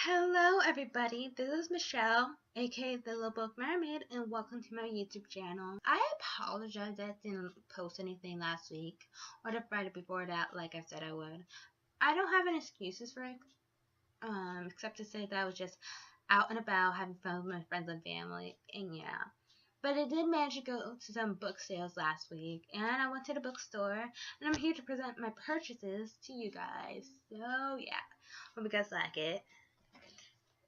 Hello everybody, this is Michelle, aka the Little Book Mermaid, and welcome to my YouTube channel. I apologize that I didn't post anything last week, or the Friday before that like I said I would. I don't have any excuses for it, except to say that I was just out and about having fun with my friends and family, and yeah. But I did manage to go to some book sales last week, and I went to the bookstore, and I'm here to present my purchases to you guys. So yeah, hope you guys like it.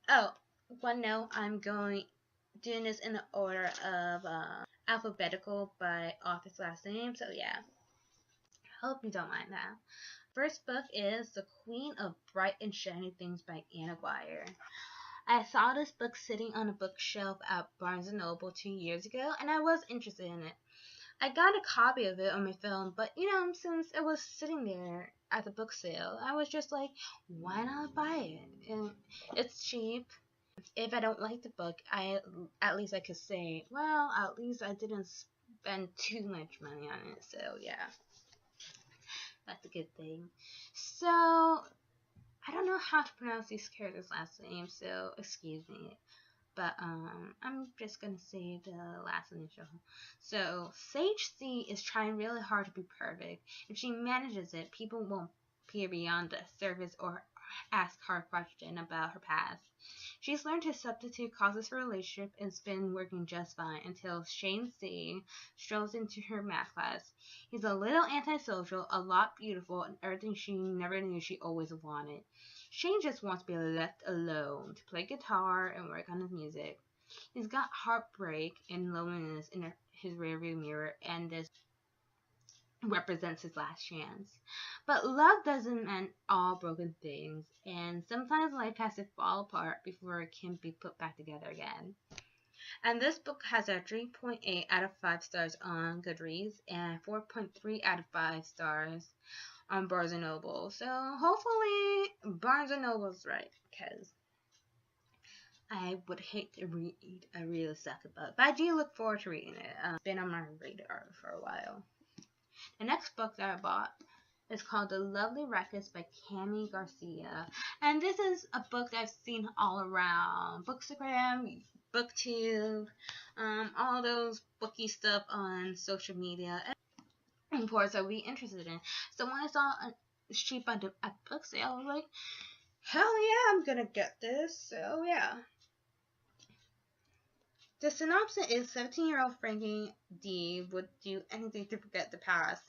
Oh, one note, I'm doing this in the order of alphabetical by author's last name. So yeah, hope you don't mind that. First book is The Queen of Bright and Shiny Things by Anna Dwyer. I saw this book sitting on a bookshelf at Barnes& and Noble 2 years ago, and I was interested in it. I got a copy of it on my phone, but since it was sitting there at the book sale, I was just like, why not buy it? And it's cheap. If I don't like the book, at least I could say, well, at least I didn't spend too much money on it. So yeah, that's a good thing. So I don't know how to pronounce these characters' last names, so excuse me. But I'm just gonna say the last initial. So Sage C is trying really hard to be perfect. If she manages it, people won't peer beyond the surface or ask her a question about her past. She's learned to substitute causes for relationship and it's been working just fine until Shane C strolls into her math class. He's a little antisocial, a lot beautiful, and everything she never knew she always wanted. Shane just wants to be left alone to play guitar and work on his music. He's got heartbreak and loneliness in his rearview mirror, and this represents his last chance. But love doesn't mean all broken things, and sometimes life has to fall apart before it can be put back together again. And this book has a 3.8 out of 5 stars on Goodreads and 4.3 out of 5 stars on Barnes & Noble. So hopefully Barnes & Noble's right, because I would hate to read a really sucky book. But I do look forward to reading it. It's been on my radar for a while. The next book that I bought is called The Lovely Reckless by Cami Garcia. And this is a book that I've seen all around Bookstagram, BookTube, all those booky stuff on social media. And of course, I'd be interested in. So when I saw it's cheap at the book sale, I was like, hell yeah, I'm gonna get this. So yeah. The synopsis is 17-year-old Frankie D would do anything to forget the past.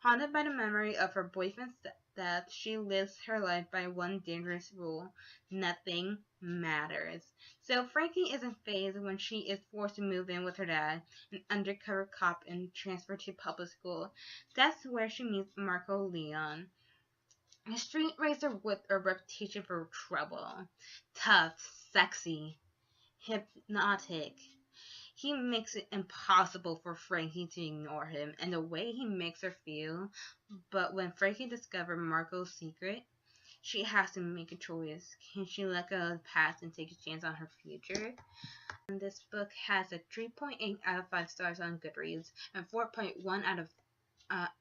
Haunted by the memory of her boyfriend's death, she lives her life by one dangerous rule: nothing matters. So Frankie isn't fazed when she is forced to move in with her dad, an undercover cop, and transfer to public school. That's where she meets Marco Leon, a street racer with a reputation for trouble. Tough, sexy, hypnotic. He makes it impossible for Frankie to ignore him and the way he makes her feel. But when Frankie discovers Marco's secret, she has to make a choice. Can she let go of the past and take a chance on her future? And this book has a 3.8 out of 5 stars on Goodreads and 4.1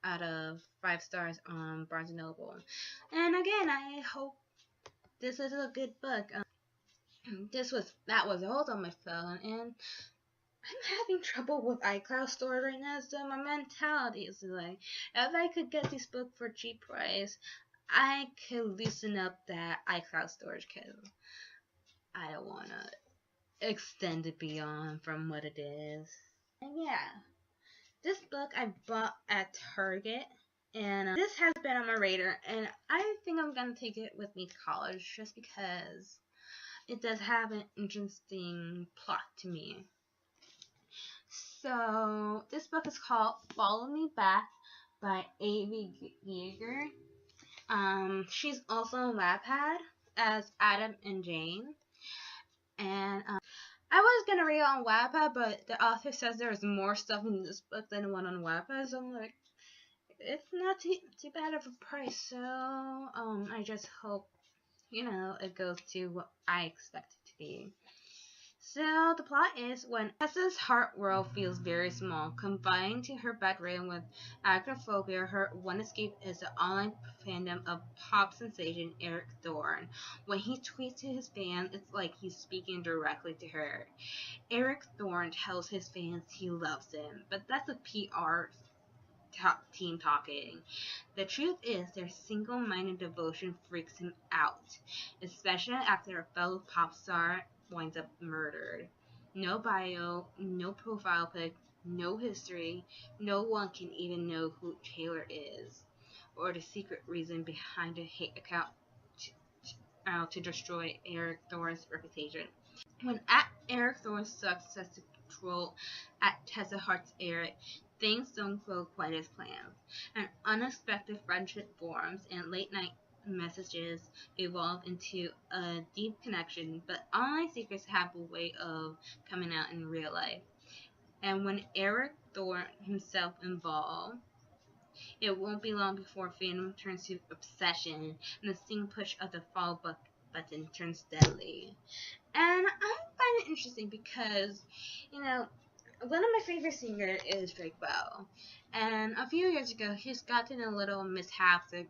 out of 5 stars on Barnes & Noble. And again, I hope this is a good book. That was also on my phone, and I'm having trouble with iCloud storage right now, so my mentality is like, if I could get this book for a cheap price, I could loosen up that iCloud storage, because I don't want to extend it beyond from what it is. And yeah, this book I bought at Target, and this has been on my radar, and I think I'm going to take it with me to college, just because it does have an interesting plot to me. So this book is called Follow Me Back by Amy Yeager. She's also on Wattpad as Adam and Jane. And I was gonna read it on Wattpad, but the author says there's more stuff in this book than the one on Wattpad. So I'm like, it's not too bad of a price. So I just hope it goes to what I expect it to be. So the plot is when Tessa's heart world feels very small, combined to her bedridden with agoraphobia, her one escape is the online fandom of pop sensation Eric Thorne. When he tweets to his fans, it's like he's speaking directly to her. Eric Thorne tells his fans he loves them, but that's a PR team talking. The truth is, their single-minded devotion freaks him out, especially after a fellow pop star winds up murdered. No bio, no profile pic, no history. No one can even know who Taylor is, or the secret reason behind a hate account out to destroy Eric Thorne's reputation. When at Eric Thorne sucks as to control at Tessa Hart's Eric, things don't go quite as planned. An unexpected friendship forms and late night messages evolve into a deep connection, but online secrets have a way of coming out in real life. And when Eric Thorne himself involved, it won't be long before fandom turns to obsession and the sting push of the follow button turns deadly. And I find it interesting because, one of my favorite singers is Drake Bell. And a few years ago, he's gotten a little mishap with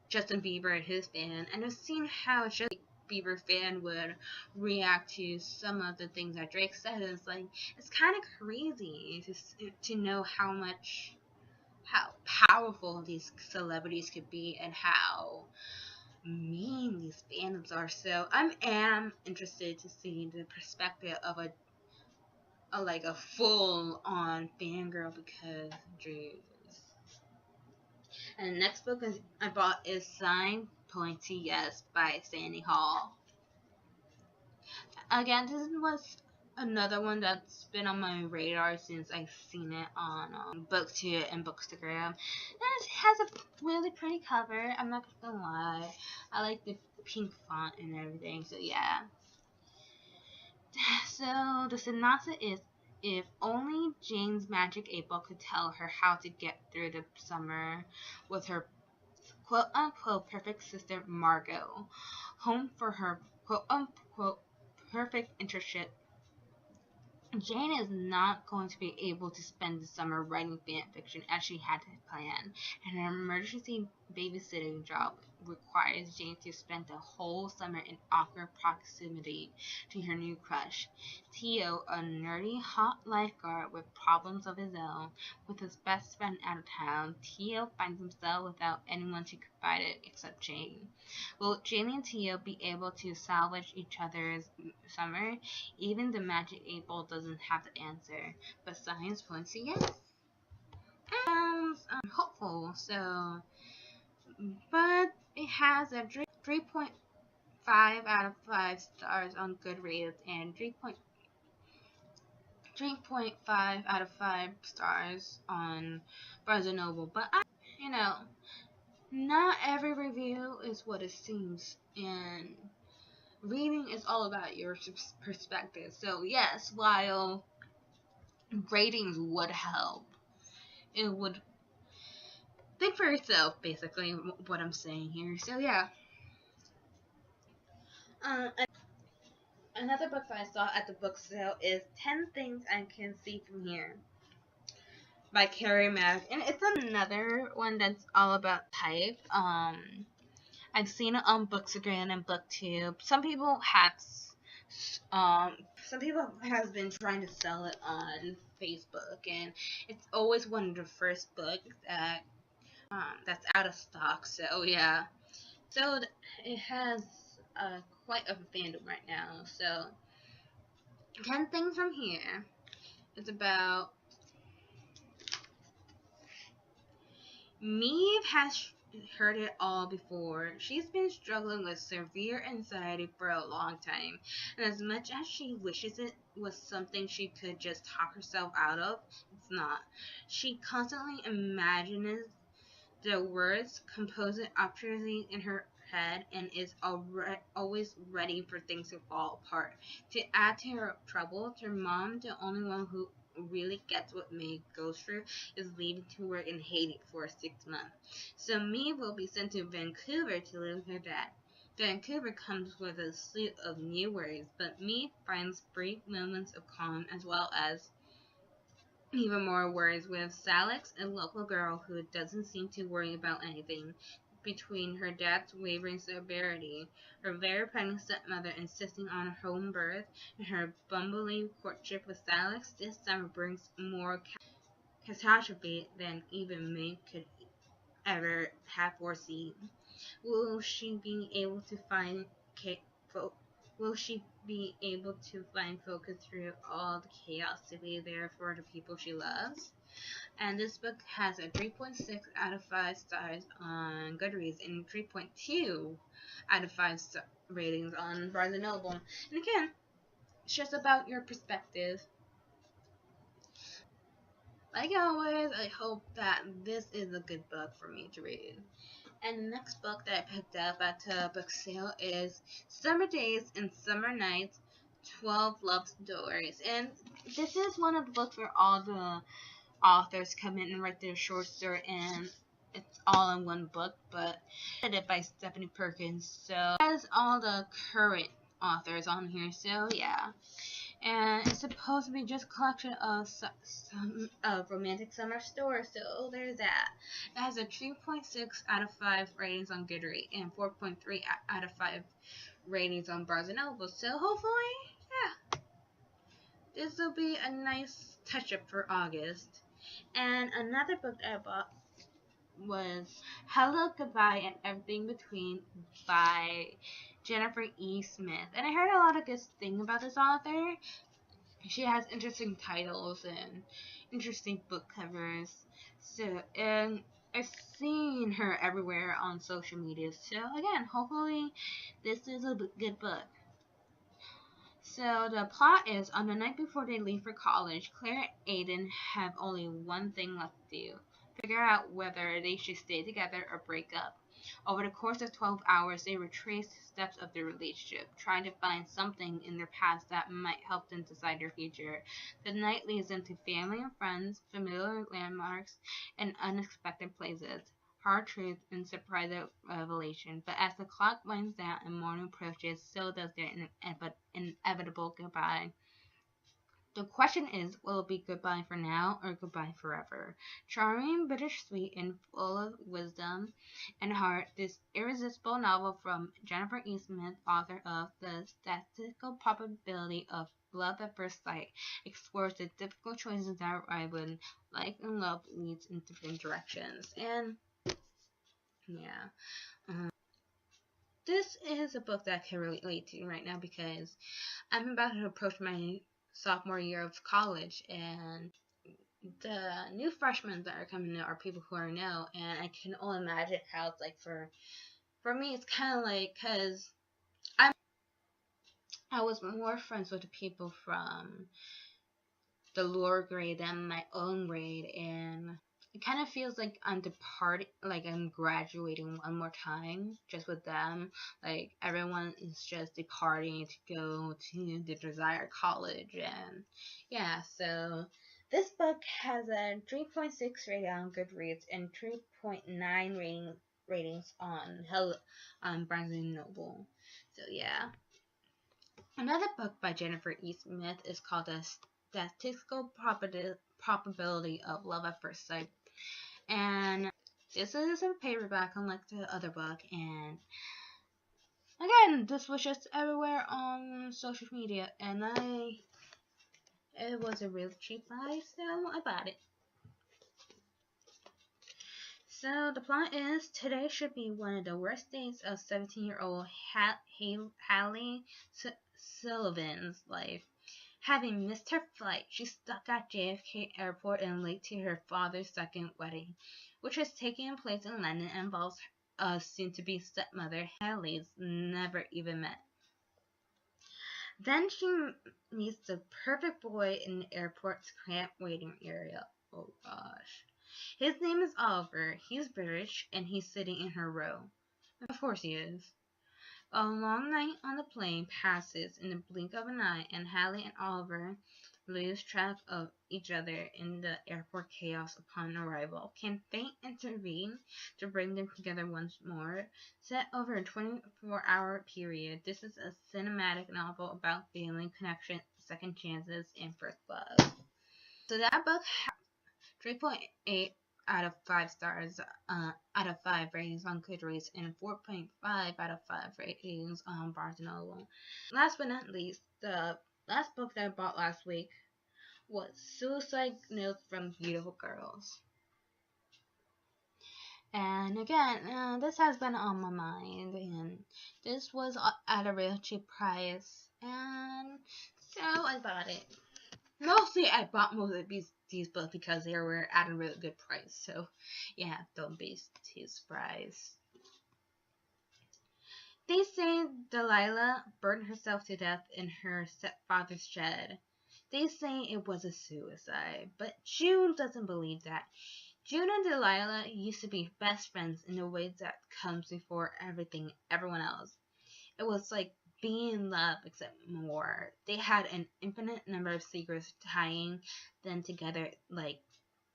Justin Bieber and his fan. And I've seen how a Justin Bieber fan would react to some of the things that Drake said. And it's like, it's kind of crazy to know how powerful these celebrities could be and how mean these fandoms are. So I am interested to see the perspective of a full on fangirl because Jesus. And the next book I bought is Sign Pointy Yes by Sandy Hall. Again, this was another one that's been on my radar since I've seen it on BookTube and Bookstagram. And it has a really pretty cover, I'm not gonna lie. I like the pink font and everything, so yeah. So the synopsis is, if only Jane's magic April could tell her how to get through the summer with her quote-unquote perfect sister Margot, home for her quote-unquote perfect internship. Jane is not going to be able to spend the summer writing fan fiction as she had planned, and her emergency babysitting job requires Jane to spend the whole summer in awkward proximity to her new crush. Theo, a nerdy, hot lifeguard with problems of his own, with his best friend out of town, Theo finds himself without anyone to confide it except Jane. Will Jane and Theo be able to salvage each other's summer? Even the magic April doesn't have the answer, but science points to yes. And hopeful, so, but it has a 3.5 out of 5 stars on Goodreads and 3.5 out of 5 stars on Barnes & Noble. But not every review is what it seems, and reading is all about your perspective. So yes, while ratings would help, it would think for yourself, basically, what I'm saying here. So yeah. Another book that I saw at the book sale is 10 Things I Can See From Here by Carrie Mack, and it's another one that's all about type. I've seen it on Bookstagram and BookTube. Some people have been trying to sell it on Facebook, and it's always one of the first books that's out of stock. So yeah, so it has quite a fandom right now. So 10 Things From Here. It's about Maeve has heard it all before. She's been struggling with severe anxiety for a long time, and as much as she wishes it was something she could just talk herself out of, it's not. She constantly imagines the words, composes obtrusively in her head, and is always ready for things to fall apart. To add to her troubles, her mom, the only one who really gets what Maeve goes through, is leaving to work in Haiti for 6 months. So Maeve will be sent to Vancouver to live with her dad. Vancouver comes with a slew of new worries, but me finds brief moments of calm as well as even more worries with Salix, a local girl who doesn't seem to worry about anything. Between her dad's wavering severity, her very pregnant stepmother insisting on her home birth, and her bumbling courtship with Salix, this summer brings more catastrophe than even May could ever have foreseen. Will she be able to find will she be able to find focus through all the chaos to be there for the people she loves? And this book has a 3.6 out of 5 stars on Goodreads and 3.2 out of 5 ratings on Barnes & Noble. And again, it's just about your perspective. Like always, I hope that this is a good book for me to read. And the next book that I picked up at the book sale is Summer Days and Summer Nights, 12 Love Stories. And this is one of the books where all the authors come in and write their short story, and it's all in one book, but edited by Stephanie Perkins. So it has all the current authors on here, so yeah. And it's supposed to be just a collection of romantic summer stories, so there's that. It has a 3.6 out of 5 ratings on Goodreads and 4.3 out of 5 ratings on Barnes & Noble, so hopefully, yeah, this will be a nice touch-up for August. And another book that I bought was Hello, Goodbye, and Everything Between by Jennifer E. Smith. And I heard a lot of good things about this author. She has interesting titles and interesting book covers. So, and I've seen her everywhere on social media. So, again, hopefully this is a good book. So the plot is, on the night before they leave for college, Claire and Aiden have only one thing left to do: figure out whether they should stay together or break up. Over the course of 12 hours, they retrace the steps of their relationship, trying to find something in their past that might help them decide their future. The night leads them to family and friends, familiar landmarks, and unexpected places. Hard truth and surprise revelation. But as the clock winds down and morning approaches, so does their inevitable goodbye. The question is, will it be goodbye for now or goodbye forever? Charming, bittersweet, and full of wisdom and heart, this irresistible novel from Jennifer E. Smith, author of The Statistical Probability of Love at First Sight, explores the difficult choices that arrive when life and love leads in different directions. And yeah. This is a book that I can relate to right now because I'm about to approach my sophomore year of college, and the new freshmen that are coming out are people who are new, and I can only imagine how it's like for me. It's kind of like, because I was more friends with the people from the lower grade than my own grade, and it kind of feels like I'm departing, like I'm graduating one more time just with them. Like everyone is just departing to go to the desired college, and yeah, so this book has a 3.6 rating on Goodreads and 3.9 ratings on Barnes & Noble. So yeah. Another book by Jennifer E. Smith is called The Statistical Probability of Love at First Sight. And this is a paperback unlike the other book, and again, this was just everywhere on social media, and it was a really cheap buy, so I bought it. So the plot is, today should be one of the worst days of 17-year-old Hallie Sullivan's life. Having missed her flight, she's stuck at JFK Airport and late to her father's second wedding, which is taking place in London and involves a soon-to-be stepmother Hallie's never even met. Then she meets the perfect boy in the airport's cramped waiting area. Oh gosh. His name is Oliver. He's British, and he's sitting in her row. Of course he is. A long night on the plane passes in the blink of an eye, and Hallie and Oliver lose track of each other in the airport chaos upon arrival. Can fate intervene to bring them together once more? Set over a 24-hour period, this is a cinematic novel about feeling, connection, second chances, and first love. So that book has 3.8 out of 5 stars, out of 5 ratings on Goodreads, and 4.5 out of 5 ratings on Barnes & Noble. Last but not least, the last book that I bought last week was Suicide Notes from Beautiful Girls. And again, this has been on my mind, and this was at a real cheap price, and so I bought it. Mostly, I bought most of these books because they were at a really good price. So, yeah, don't be too surprised. They say Delilah burned herself to death in her stepfather's shed. They say it was a suicide, but June doesn't believe that. June and Delilah used to be best friends in a way that comes before everyone else. It was like being in love, except more. They had an infinite number of secrets tying them together like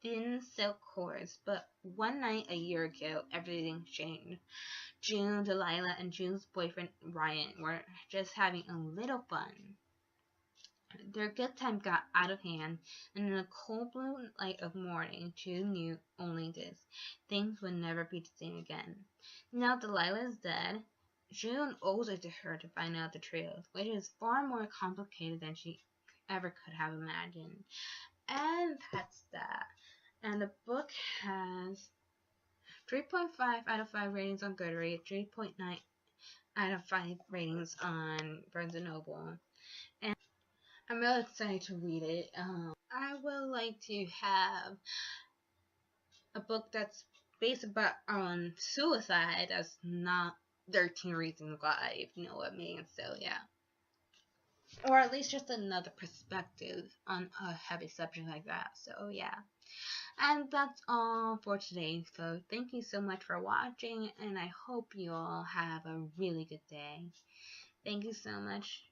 thin silk cords. But one night a year ago, everything changed. June, Delilah, and June's boyfriend Ryan were just having a little fun. Their good time got out of hand, and in the cold blue light of morning, June knew only this: things would never be the same again. Now Delilah is dead. June owes it to her to find out the truth, which is far more complicated than she ever could have imagined. And that's that. And the book has 3.5 out of 5 ratings on Goodreads, 3.9 out of 5 ratings on Barnes & Noble. And I'm really excited to read it. I would like to have a book that's based on suicide that's not 13 Reasons Why, if you know what I mean. So, yeah. Or at least just another perspective on a heavy subject like that. So, yeah. And that's all for today. So, thank you so much for watching, and I hope you all have a really good day. Thank you so much.